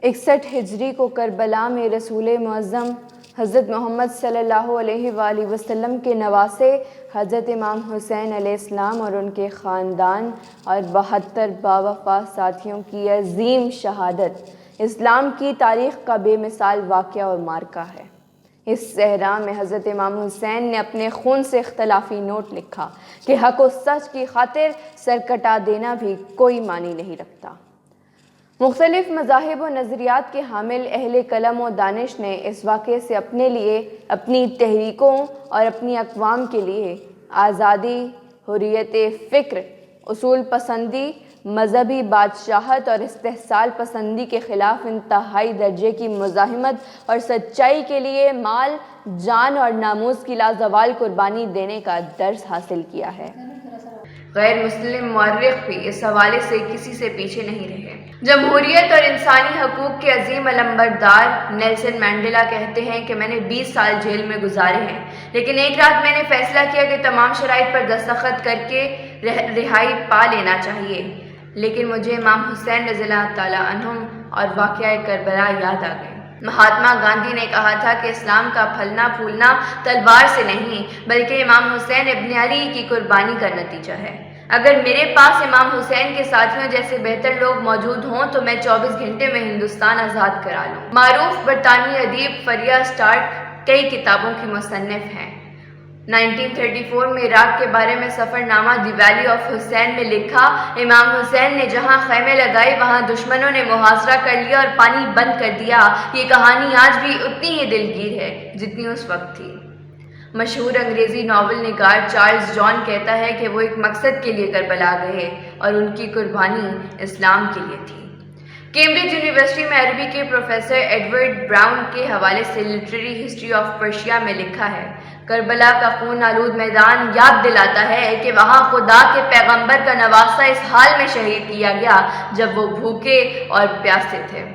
61 ہجری کو کربلا میں رسول معظم حضرت محمد صلی اللہ علیہ وآلہ وسلم کے نواسے حضرت امام حسین علیہ السلام اور ان کے خاندان اور 72 باوفا ساتھیوں کی عظیم شہادت اسلام کی تاریخ کا بے مثال واقعہ اور مارکہ ہے۔ اس صحرا میں حضرت امام حسین نے اپنے خون سے اختلافی نوٹ لکھا کہ حق و سچ کی خاطر سر کٹا دینا بھی کوئی معنی نہیں رکھتا۔ مختلف مذاہب و نظریات کے حامل اہل قلم و دانش نے اس واقعے سے اپنے لیے، اپنی تحریکوں اور اپنی اقوام کے لیے آزادی، حریت فکر، اصول پسندی، مذہبی بادشاہت اور استحصال پسندی کے خلاف انتہائی درجے کی مزاحمت اور سچائی کے لیے مال، جان اور ناموس کی لازوال قربانی دینے کا درس حاصل کیا ہے۔ غیر مسلم مورخ بھی اس حوالے سے کسی سے پیچھے نہیں رہے۔ جمہوریت اور انسانی حقوق کے عظیم علمبردار نیلسن مینڈیلا کہتے ہیں کہ میں نے 20 سال جیل میں گزارے ہیں، لیکن ایک رات میں نے فیصلہ کیا کہ تمام شرائط پر دستخط کر کے رہائی پا لینا چاہیے، لیکن مجھے امام حسین رضی اللہ تعالیٰ عنہم اور واقعہ کربلا یاد آ گئے۔ مہاتما گاندھی نے کہا تھا کہ اسلام کا پھلنا پھولنا تلوار سے نہیں بلکہ امام حسین ابن علی کی قربانی کا نتیجہ ہے۔ اگر میرے پاس امام حسین کے ساتھیوں جیسے بہتر لوگ موجود ہوں تو میں 24 گھنٹے میں ہندوستان آزاد کرا لوں۔ معروف برطانوی ادیب فریا اسٹارک کئی کتابوں کی مصنف ہیں۔ 1934 میں عراق کے بارے میں سفر نامہ دی ویلی آف حسین میں لکھا، امام حسین نے جہاں خیمے لگائے وہاں دشمنوں نے محاصرہ کر لیا اور پانی بند کر دیا۔ یہ کہانی آج بھی اتنی ہی دلگیر ہے جتنی اس وقت تھی۔ مشہور انگریزی ناول نگار چارلز جان کہتا ہے کہ وہ ایک مقصد کے لیے کربلا گئے اور ان کی قربانی اسلام کے لیے تھی۔ کیمبرج یونیورسٹی میں عربی کے پروفیسر ایڈورڈ براؤن کے حوالے سے لٹریری ہسٹری آف پرشیا میں لکھا ہے، کربلا کا خون آلود میدان یاد دلاتا ہے کہ وہاں خدا کے پیغمبر کا نواسہ اس حال میں شہید کیا گیا جب وہ بھوکے اور پیاسے تھے۔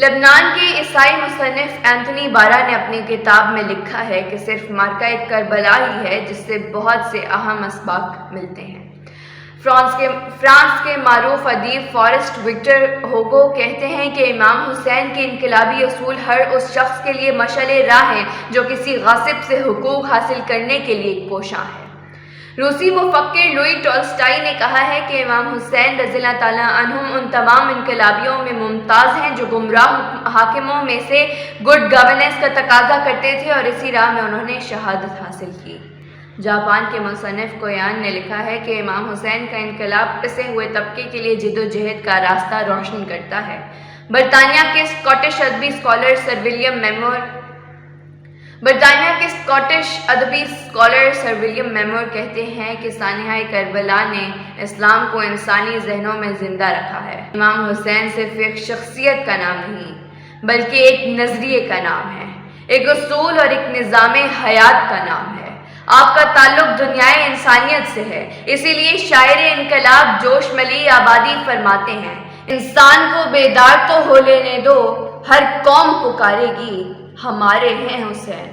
لبنان کے عیسائی مصنف اینتھنی بارا نے اپنی کتاب میں لکھا ہے کہ صرف مارکہ کربلا ہی ہے جس سے بہت سے اہم اسباق ملتے ہیں۔ فرانس کے معروف ادیب فارسٹ وکٹر ہوگو کہتے ہیں کہ امام حسین کے انقلابی اصول ہر اس شخص کے لیے مشعل راہ ہیں جو کسی غاصب سے حقوق حاصل کرنے کے لیے کوشاں ہے۔ روسی مفکر لوئی ٹولسٹائی نے کہا ہے کہ امام حسین رضی اللہ تعالیٰ عنہم ان تمام انقلابیوں میں ممتاز ہیں جو گمراہ حاکموں میں سے گڈ گورننس کا تقاضا کرتے تھے اور اسی راہ میں انہوں نے شہادت حاصل کی۔ جاپان کے مصنف کویان نے لکھا ہے کہ امام حسین کا انقلاب پسے ہوئے طبقے کے لیے جد و جہد کا راستہ روشن کرتا ہے۔ برطانیہ کے اسکاٹش ادبی اسکالر سر ولیم میمور کہتے ہیں کہ سانحہ کربلا نے اسلام کو انسانی ذہنوں میں زندہ رکھا ہے۔ امام حسین صرف ایک شخصیت کا نام نہیں بلکہ ایک نظریے کا نام ہے، ایک اصول اور ایک نظام حیات کا نام ہے۔ آپ کا تعلق دنیائے انسانیت سے ہے، اسی لیے شاعر انقلاب جوش ملی آبادی فرماتے ہیں، انسان کو بیدار تو ہو لینے دو، ہر قوم پکارے گی ہمارے ہیں حسین۔